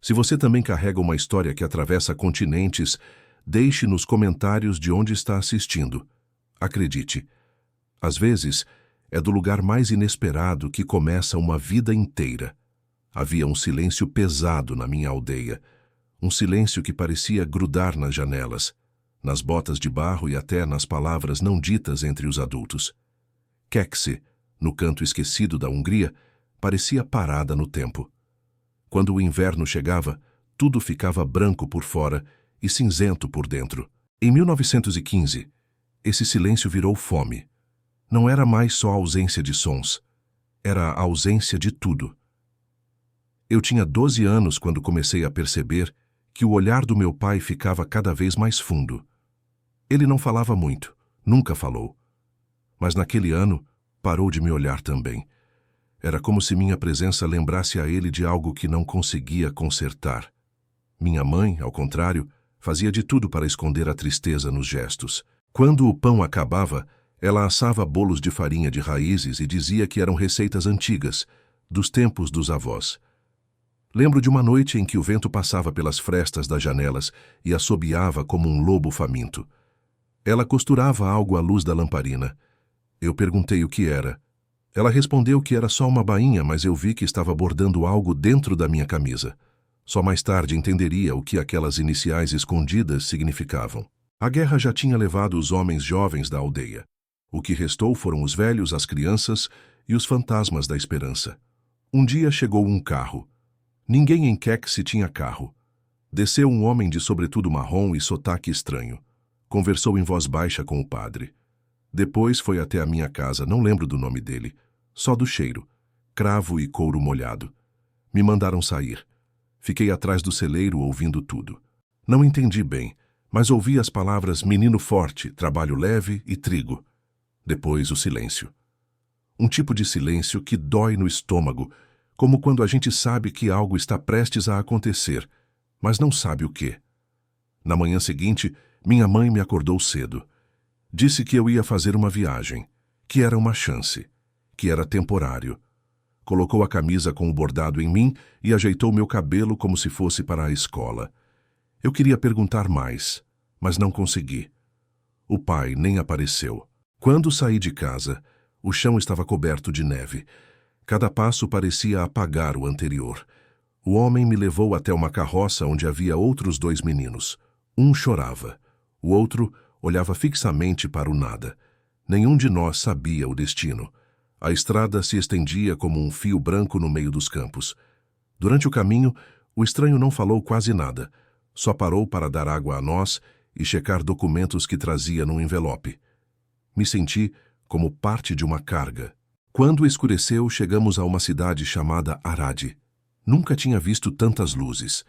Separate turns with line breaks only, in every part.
Se você também carrega uma história que atravessa continentes, deixe nos comentários de onde está assistindo. Acredite, às vezes é do lugar mais inesperado que começa uma vida inteira. Havia um silêncio pesado na minha aldeia, um silêncio que parecia grudar nas janelas, nas botas de barro e até nas palavras não ditas entre os adultos. Kekse, no canto esquecido da Hungria, parecia parada no tempo. Quando o inverno chegava, tudo ficava branco por fora e cinzento por dentro. Em 1915, esse silêncio virou fome. Não era mais só a ausência de sons, era a ausência de tudo. Eu tinha 12 anos quando comecei a perceber que o olhar do meu pai ficava cada vez mais fundo. Ele não falava muito, nunca falou. Mas naquele ano, parou de me olhar também. Era como se minha presença lembrasse a ele de algo que não conseguia consertar. Minha mãe, ao contrário, fazia de tudo para esconder a tristeza nos gestos. Quando o pão acabava, ela assava bolos de farinha de raízes e dizia que eram receitas antigas, dos tempos dos avós. Lembro de uma noite em que o vento passava pelas frestas das janelas e assobiava como um lobo faminto. Ela costurava algo à luz da lamparina. Eu perguntei o que era. Ela respondeu que era só uma bainha, mas eu vi que estava bordando algo dentro da minha camisa. Só mais tarde entenderia o que aquelas iniciais escondidas significavam. A guerra já tinha levado os homens jovens da aldeia. O que restou foram os velhos, as crianças e os fantasmas da esperança. Um dia chegou um carro. Ninguém em Kekse tinha carro. Desceu um homem de sobretudo marrom e sotaque estranho. Conversou em voz baixa com o padre. Depois foi até a minha casa, não lembro do nome dele, só do cheiro, cravo e couro molhado. Me mandaram sair. Fiquei atrás do celeiro ouvindo tudo. Não entendi bem, mas ouvi as palavras menino forte, trabalho leve e trigo. Depois o silêncio. Um tipo de silêncio que dói no estômago, como quando a gente sabe que algo está prestes a acontecer, mas não sabe o quê. Na manhã seguinte, minha mãe me acordou cedo. Disse que eu ia fazer uma viagem, que era uma chance, que era temporário. Colocou a camisa com o bordado em mim e ajeitou meu cabelo como se fosse para a escola. Eu queria perguntar mais, mas não consegui. O pai nem apareceu. Quando saí de casa, o chão estava coberto de neve. Cada passo parecia apagar o anterior. O homem me levou até uma carroça onde havia outros 2 meninos. Um chorava. O outro olhava fixamente para o nada. Nenhum de nós sabia o destino. A estrada se estendia como um fio branco no meio dos campos. Durante o caminho, o estranho não falou quase nada. Só parou para dar água a nós e checar documentos que trazia num envelope. Me senti como parte de uma carga. Quando escureceu, chegamos a uma cidade chamada Arad. Nunca tinha visto tantas luzes.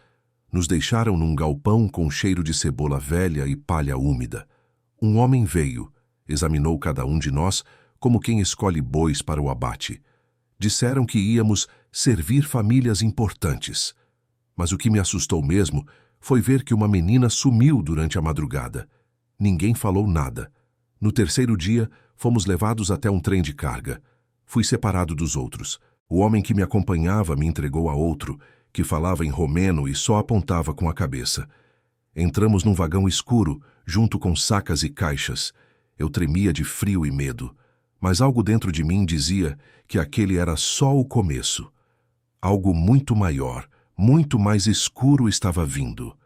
Nos deixaram num galpão com cheiro de cebola velha e palha úmida. Um homem veio, examinou cada um de nós como quem escolhe bois para o abate. Disseram que íamos servir famílias importantes. Mas o que me assustou mesmo foi ver que uma menina sumiu durante a madrugada. Ninguém falou nada. No terceiro dia, fomos levados até um trem de carga. Fui separado dos outros. O homem que me acompanhava me entregou a outro, que falava em romeno e só apontava com a cabeça. Entramos num vagão escuro, junto com sacas e caixas. Eu tremia de frio e medo, mas algo dentro de mim dizia que aquele era só o começo. Algo muito maior, muito mais escuro estava vindo.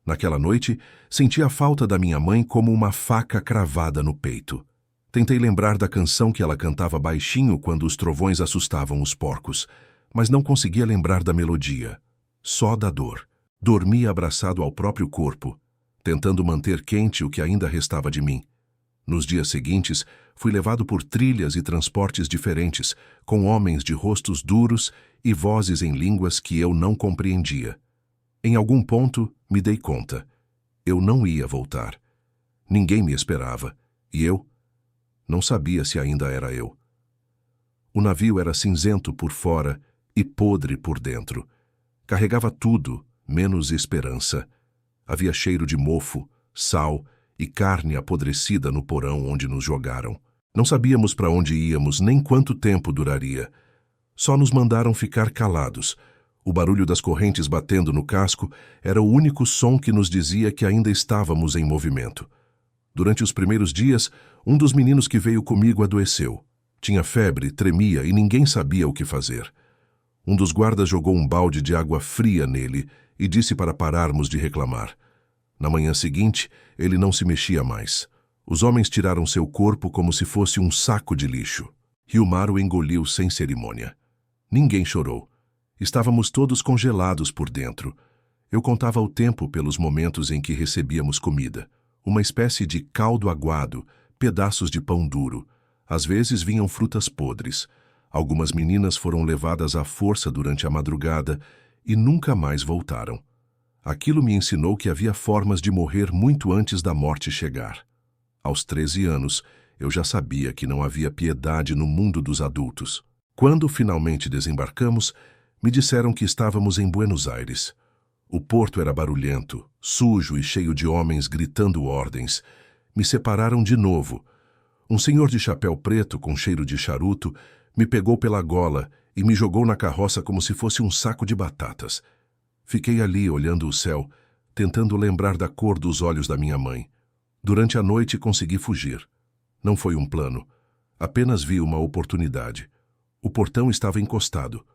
Naquela noite, senti a falta da minha mãe como uma faca cravada no peito. Tentei lembrar da canção que ela cantava baixinho quando os trovões assustavam os porcos, mas não conseguia lembrar da melodia. Só da dor. Dormi abraçado ao próprio corpo, tentando manter quente o que ainda restava de mim. Nos dias seguintes, fui levado por trilhas e transportes diferentes, com homens de rostos duros e vozes em línguas que eu não compreendia. Em algum ponto, me dei conta. Eu não ia voltar. Ninguém me esperava, e eu não sabia se ainda era eu. O navio era cinzento por fora e podre por dentro. Carregava tudo, menos esperança. Havia cheiro de mofo, sal e carne apodrecida no porão onde nos jogaram. Não sabíamos para onde íamos nem quanto tempo duraria. Só nos mandaram ficar calados. O barulho das correntes batendo no casco era o único som que nos dizia que ainda estávamos em movimento. Durante os primeiros dias, um dos meninos que veio comigo adoeceu. Tinha febre, tremia e ninguém sabia o que fazer. Um dos guardas jogou um balde de água fria nele e disse para pararmos de reclamar. Na manhã seguinte, ele não se mexia mais. Os homens tiraram seu corpo como se fosse um saco de lixo. Hilmar o engoliu sem cerimônia. Ninguém chorou. Estávamos todos congelados por dentro. Eu contava o tempo pelos momentos em que recebíamos comida. Uma espécie de caldo aguado, pedaços de pão duro. Às vezes vinham frutas podres. Algumas meninas foram levadas à força durante a madrugada e nunca mais voltaram. Aquilo me ensinou que havia formas de morrer muito antes da morte chegar. Aos 13 anos, eu já sabia que não havia piedade no mundo dos adultos. Quando finalmente desembarcamos, me disseram que estávamos em Buenos Aires. O porto era barulhento, sujo e cheio de homens gritando ordens. Me separaram de novo. Um senhor de chapéu preto com cheiro de charuto me pegou pela gola e me jogou na carroça como se fosse um saco de batatas. Fiquei ali olhando o céu, tentando lembrar da cor dos olhos da minha mãe. Durante a noite consegui fugir. Não foi um plano. Apenas vi uma oportunidade. O portão estava encostado.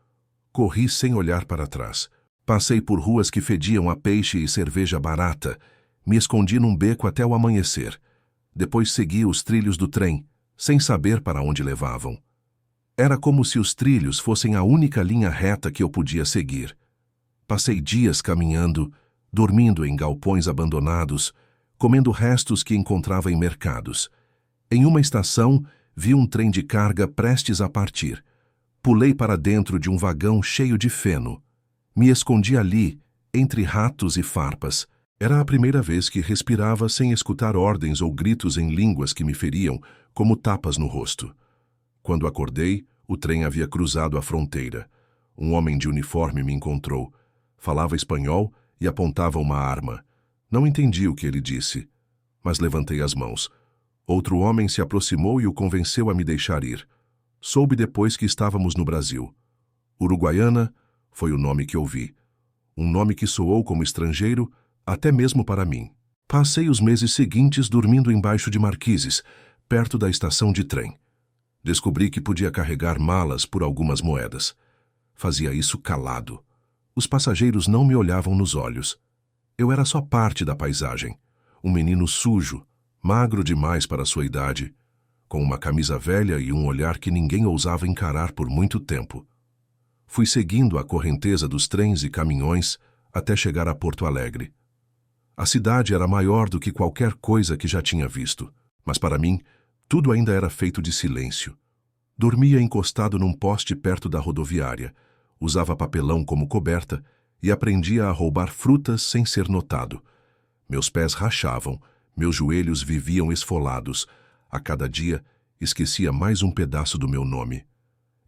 Corri sem olhar para trás. Passei por ruas que fediam a peixe e cerveja barata. Me escondi num beco até o amanhecer. Depois segui os trilhos do trem, sem saber para onde levavam. Era como se os trilhos fossem a única linha reta que eu podia seguir. Passei dias caminhando, dormindo em galpões abandonados, comendo restos que encontrava em mercados. Em uma estação, vi um trem de carga prestes a partir. Pulei para dentro de um vagão cheio de feno. Me escondi ali, entre ratos e farpas. Era a primeira vez que respirava sem escutar ordens ou gritos em línguas que me feriam, como tapas no rosto. Quando acordei, o trem havia cruzado a fronteira. Um homem de uniforme me encontrou. Falava espanhol e apontava uma arma. Não entendi o que ele disse, mas levantei as mãos. Outro homem se aproximou e o convenceu a me deixar ir. Soube depois que estávamos no Brasil. Uruguaiana foi o nome que ouvi. Um nome que soou como estrangeiro, até mesmo para mim. Passei os meses seguintes dormindo embaixo de marquises, perto da estação de trem. Descobri que podia carregar malas por algumas moedas. Fazia isso calado. Os passageiros não me olhavam nos olhos. Eu era só parte da paisagem. Um menino sujo, magro demais para sua idade, com uma camisa velha e um olhar que ninguém ousava encarar por muito tempo. Fui seguindo a correnteza dos trens e caminhões até chegar a Porto Alegre. A cidade era maior do que qualquer coisa que já tinha visto, mas para mim, tudo ainda era feito de silêncio. Dormia encostado num poste perto da rodoviária, usava papelão como coberta e aprendia a roubar frutas sem ser notado. Meus pés rachavam, meus joelhos viviam esfolados. A cada dia, esquecia mais um pedaço do meu nome.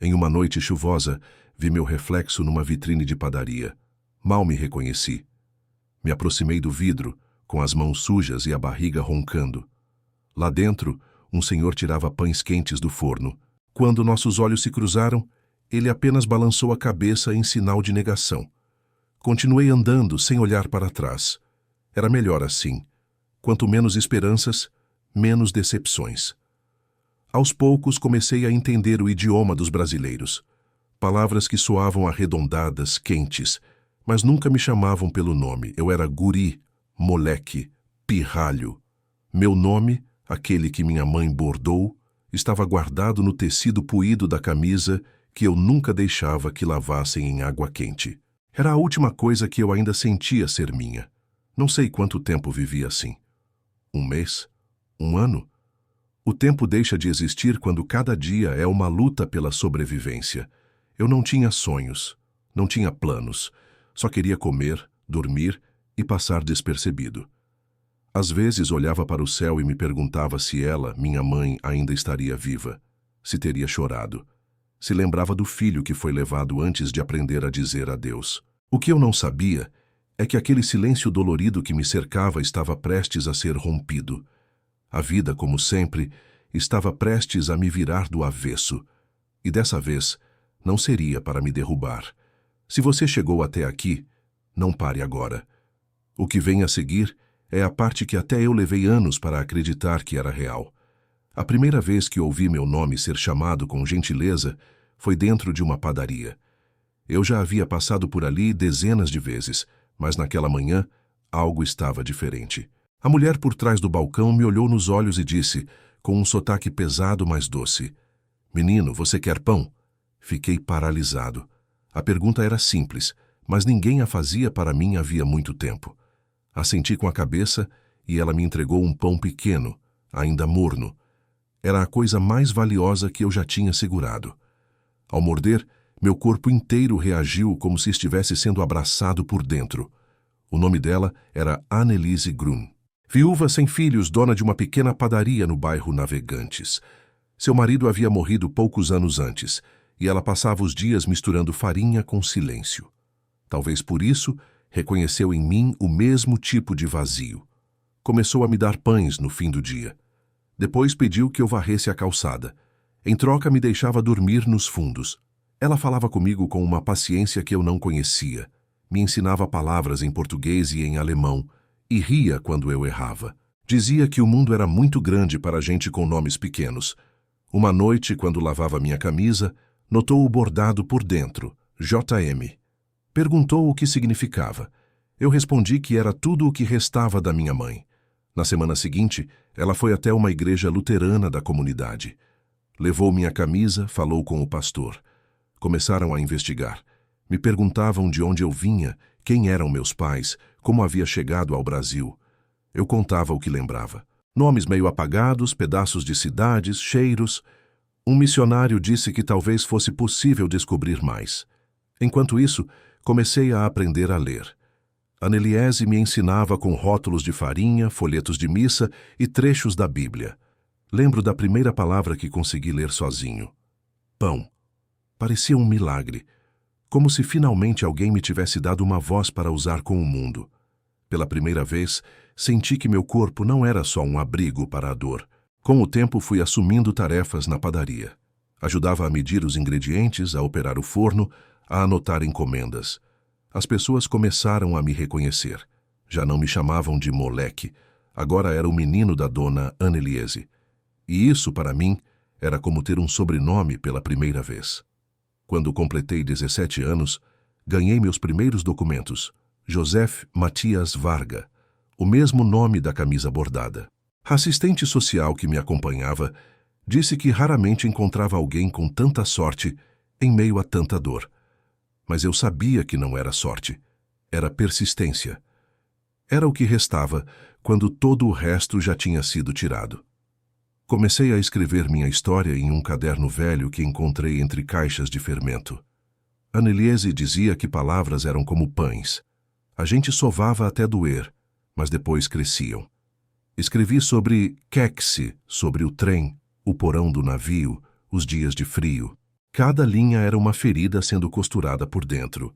Em uma noite chuvosa, vi meu reflexo numa vitrine de padaria. Mal me reconheci. Me aproximei do vidro, com as mãos sujas e a barriga roncando. Lá dentro, um senhor tirava pães quentes do forno. Quando nossos olhos se cruzaram, ele apenas balançou a cabeça em sinal de negação. Continuei andando sem olhar para trás. Era melhor assim. Quanto menos esperanças, menos decepções. Aos poucos comecei a entender o idioma dos brasileiros. Palavras que soavam arredondadas, quentes, mas nunca me chamavam pelo nome. Eu era guri, moleque, pirralho. Meu nome, aquele que minha mãe bordou, estava guardado no tecido puído da camisa que eu nunca deixava que lavassem em água quente. Era a última coisa que eu ainda sentia ser minha. Não sei quanto tempo vivi assim. Um mês? Um ano? O tempo deixa de existir quando cada dia é uma luta pela sobrevivência. Eu não tinha sonhos, não tinha planos. Só queria comer, dormir e passar despercebido. Às vezes olhava para o céu e me perguntava se ela, minha mãe, ainda estaria viva, se teria chorado, se lembrava do filho que foi levado antes de aprender a dizer adeus. O que eu não sabia é que aquele silêncio dolorido que me cercava estava prestes a ser rompido. A vida, como sempre, estava prestes a me virar do avesso, e dessa vez não seria para me derrubar, Se você chegou até aqui, não pare agora. O que vem a seguir é a parte que até eu levei anos para acreditar que era real. A primeira vez que ouvi meu nome ser chamado com gentileza foi dentro de uma padaria. Eu já havia passado por ali dezenas de vezes, mas naquela manhã algo estava diferente. A mulher por trás do balcão me olhou nos olhos e disse, com um sotaque pesado mas doce: "Menino, você quer pão?" Fiquei paralisado. A pergunta era simples, mas ninguém a fazia para mim havia muito tempo. Assenti com a cabeça e ela me entregou um pão pequeno, ainda morno. Era a coisa mais valiosa que eu já tinha segurado. Ao morder, meu corpo inteiro reagiu como se estivesse sendo abraçado por dentro. O nome dela era Anneliese Grun. Viúva sem filhos, dona de uma pequena padaria no bairro Navegantes. Seu marido havia morrido poucos anos antes, e ela passava os dias misturando farinha com silêncio. Talvez por isso, reconheceu em mim o mesmo tipo de vazio. Começou a me dar pães no fim do dia. Depois pediu que eu varresse a calçada. Em troca, me deixava dormir nos fundos. Ela falava comigo com uma paciência que eu não conhecia. Me ensinava palavras em português e em alemão, e ria quando eu errava. Dizia que o mundo era muito grande para gente com nomes pequenos. Uma noite, quando lavava minha camisa, notou o bordado por dentro, JM. Perguntou o que significava. Eu respondi que era tudo o que restava da minha mãe. Na semana seguinte, ela foi até uma igreja luterana da comunidade. Levou minha camisa, falou com o pastor. Começaram a investigar. Me perguntavam de onde eu vinha, quem eram meus pais, como havia chegado ao Brasil. Eu contava o que lembrava. Nomes meio apagados, pedaços de cidades, cheiros. Um missionário disse que talvez fosse possível descobrir mais. Enquanto isso, comecei a aprender a ler. Anneliese me ensinava com rótulos de farinha, folhetos de missa e trechos da Bíblia. Lembro da primeira palavra que consegui ler sozinho. Pão. Parecia um milagre, como se finalmente alguém me tivesse dado uma voz para usar com o mundo. Pela primeira vez, senti que meu corpo não era só um abrigo para a dor. Com o tempo, fui assumindo tarefas na padaria. Ajudava a medir os ingredientes, a operar o forno, a anotar encomendas. As pessoas começaram a me reconhecer. Já não me chamavam de moleque. Agora era o menino da dona Anneliese. E isso, para mim, era como ter um sobrenome pela primeira vez. Quando completei 17 anos, ganhei meus primeiros documentos. Joseph Matias Varga, o mesmo nome da camisa bordada. A assistente social que me acompanhava disse que raramente encontrava alguém com tanta sorte em meio a tanta dor. Mas eu sabia que não era sorte, era persistência. Era o que restava quando todo o resto já tinha sido tirado. Comecei a escrever minha história em um caderno velho que encontrei entre caixas de fermento. Anneliese dizia que palavras eram como pães. A gente sovava até doer, mas depois cresciam. Escrevi sobre Kexe, sobre o trem, o porão do navio, os dias de frio. Cada linha era uma ferida sendo costurada por dentro.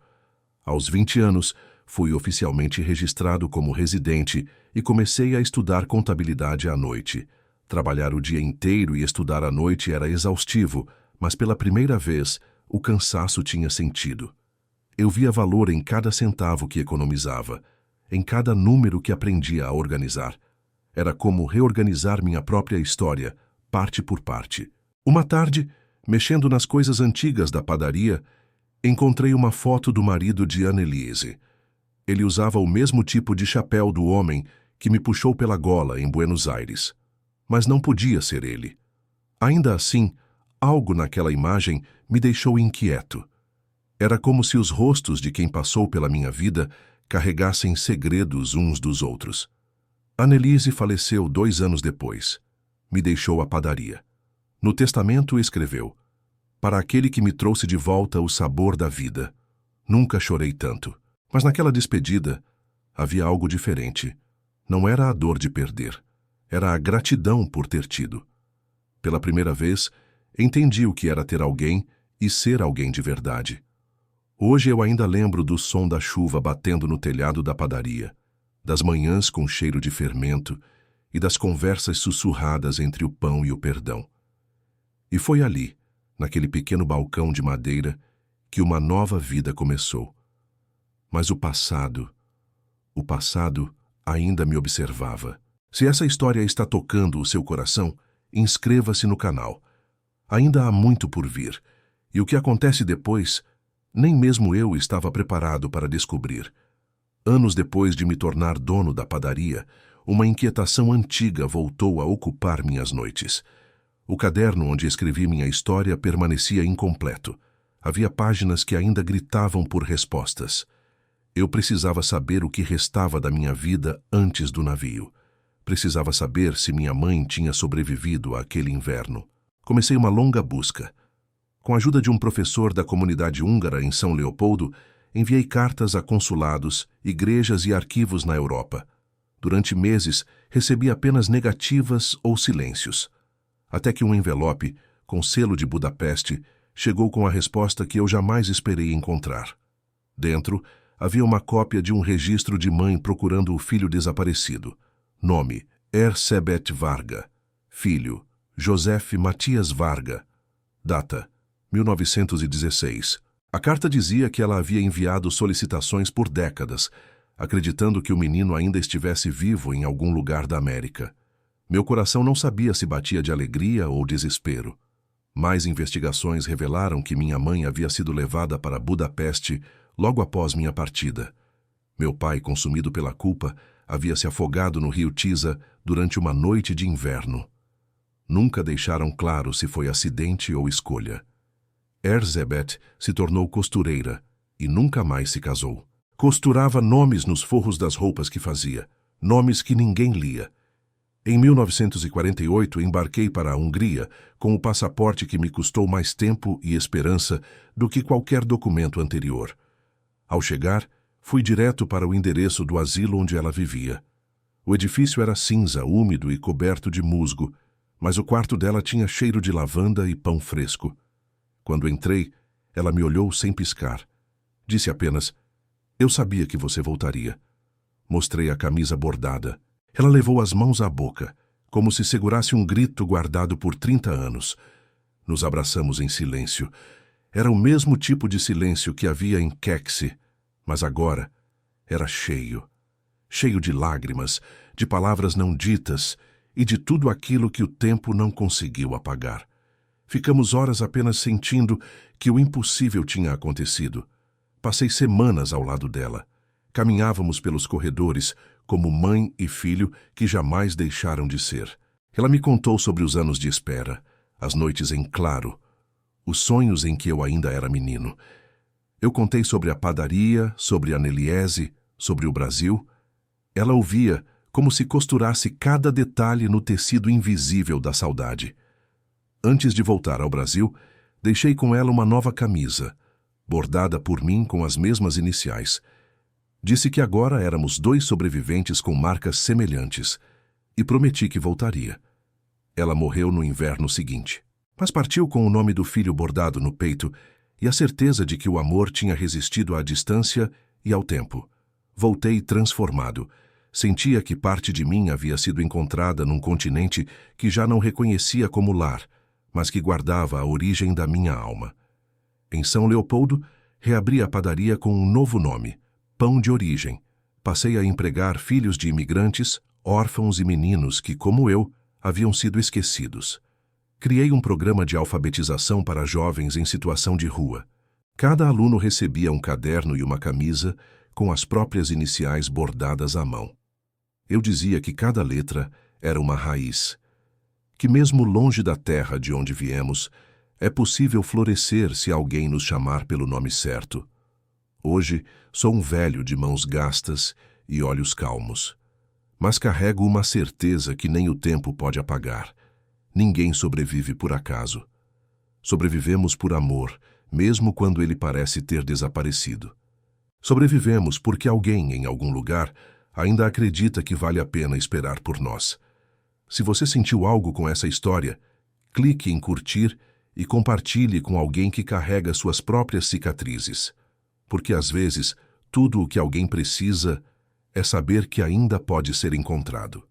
Aos 20 anos, fui oficialmente registrado como residente e comecei a estudar contabilidade à noite. Trabalhar o dia inteiro e estudar à noite era exaustivo, mas pela primeira vez, o cansaço tinha sentido. Eu via valor em cada centavo que economizava, em cada número que aprendia a organizar. Era como reorganizar minha própria história, parte por parte. Uma tarde, mexendo nas coisas antigas da padaria, encontrei uma foto do marido de Anneliese. Ele usava o mesmo tipo de chapéu do homem que me puxou pela gola em Buenos Aires. Mas não podia ser ele. Ainda assim, algo naquela imagem me deixou inquieto. Era como se os rostos de quem passou pela minha vida carregassem segredos uns dos outros. Anneliese faleceu 2 anos depois. Me deixou a padaria. No testamento escreveu: "Para aquele que me trouxe de volta o sabor da vida. Nunca chorei tanto." Mas naquela despedida havia algo diferente. Não era a dor de perder. Era a gratidão por ter tido. Pela primeira vez, entendi o que era ter alguém e ser alguém de verdade. Hoje eu ainda lembro do som da chuva batendo no telhado da padaria, das manhãs com cheiro de fermento e das conversas sussurradas entre o pão e o perdão. E foi ali, naquele pequeno balcão de madeira, que uma nova vida começou. Mas o passado ainda me observava. Se essa história está tocando o seu coração, inscreva-se no canal. Ainda há muito por vir, e o que acontece depois, nem mesmo eu estava preparado para descobrir. Anos depois de me tornar dono da padaria, uma inquietação antiga voltou a ocupar minhas noites. O caderno onde escrevi minha história permanecia incompleto. Havia páginas que ainda gritavam por respostas. Eu precisava saber o que restava da minha vida antes do navio. Precisava saber se minha mãe tinha sobrevivido àquele inverno. Comecei uma longa busca. Com a ajuda de um professor da comunidade húngara em São Leopoldo, enviei cartas a consulados, igrejas e arquivos na Europa. Durante meses, recebi apenas negativas ou silêncios. Até que um envelope, com selo de Budapeste, chegou com a resposta que eu jamais esperei encontrar. Dentro, havia uma cópia de um registro de mãe procurando o filho desaparecido. Nome: Erzsébet Varga. Filho: Joseph Matias Varga. Data: 1916. A carta dizia que ela havia enviado solicitações por décadas, acreditando que o menino ainda estivesse vivo em algum lugar da América. Meu coração não sabia se batia de alegria ou desespero. Mais investigações revelaram que minha mãe havia sido levada para Budapeste logo após minha partida. Meu pai, consumido pela culpa, havia se afogado no rio Tisa durante uma noite de inverno. Nunca deixaram claro se foi acidente ou escolha. Erzsébet se tornou costureira e nunca mais se casou. Costurava nomes nos forros das roupas que fazia, nomes que ninguém lia. Em 1948, embarquei para a Hungria com o passaporte que me custou mais tempo e esperança do que qualquer documento anterior. Ao chegar, fui direto para o endereço do asilo onde ela vivia. O edifício era cinza, úmido e coberto de musgo, mas o quarto dela tinha cheiro de lavanda e pão fresco. Quando entrei, ela me olhou sem piscar. Disse apenas: "Eu sabia que você voltaria." Mostrei a camisa bordada. Ela levou as mãos à boca, como se segurasse um grito guardado por 30 anos. Nos abraçamos em silêncio. Era o mesmo tipo de silêncio que havia em Kekse, mas agora era cheio. Cheio de lágrimas, de palavras não ditas e de tudo aquilo que o tempo não conseguiu apagar. Ficamos horas apenas sentindo que o impossível tinha acontecido. Passei semanas ao lado dela. Caminhávamos pelos corredores, como mãe e filho que jamais deixaram de ser. Ela me contou sobre os anos de espera, as noites em claro, os sonhos em que eu ainda era menino. Eu contei sobre a padaria, sobre a Neliese, sobre o Brasil. Ela ouvia como se costurasse cada detalhe no tecido invisível da saudade. Antes de voltar ao Brasil, deixei com ela uma nova camisa, bordada por mim com as mesmas iniciais. Disse que agora éramos 2 sobreviventes com marcas semelhantes e prometi que voltaria. Ela morreu no inverno seguinte, mas partiu com o nome do filho bordado no peito e a certeza de que o amor tinha resistido à distância e ao tempo. Voltei transformado. Sentia que parte de mim havia sido encontrada num continente que já não reconhecia como lar, mas que guardava a origem da minha alma. Em São Leopoldo, reabri a padaria com um novo nome: Pão de Origem. Passei a empregar filhos de imigrantes, órfãos e meninos que, como eu, haviam sido esquecidos. Criei um programa de alfabetização para jovens em situação de rua. Cada aluno recebia um caderno e uma camisa com as próprias iniciais bordadas à mão. Eu dizia que cada letra era uma raiz, que mesmo longe da terra de onde viemos, é possível florescer se alguém nos chamar pelo nome certo. Hoje, sou um velho de mãos gastas e olhos calmos. Mas carrego uma certeza que nem o tempo pode apagar. Ninguém sobrevive por acaso. Sobrevivemos por amor, mesmo quando ele parece ter desaparecido. Sobrevivemos porque alguém, em algum lugar, ainda acredita que vale a pena esperar por nós. Se você sentiu algo com essa história, clique em curtir e compartilhe com alguém que carrega suas próprias cicatrizes. Porque às vezes, tudo o que alguém precisa é saber que ainda pode ser encontrado.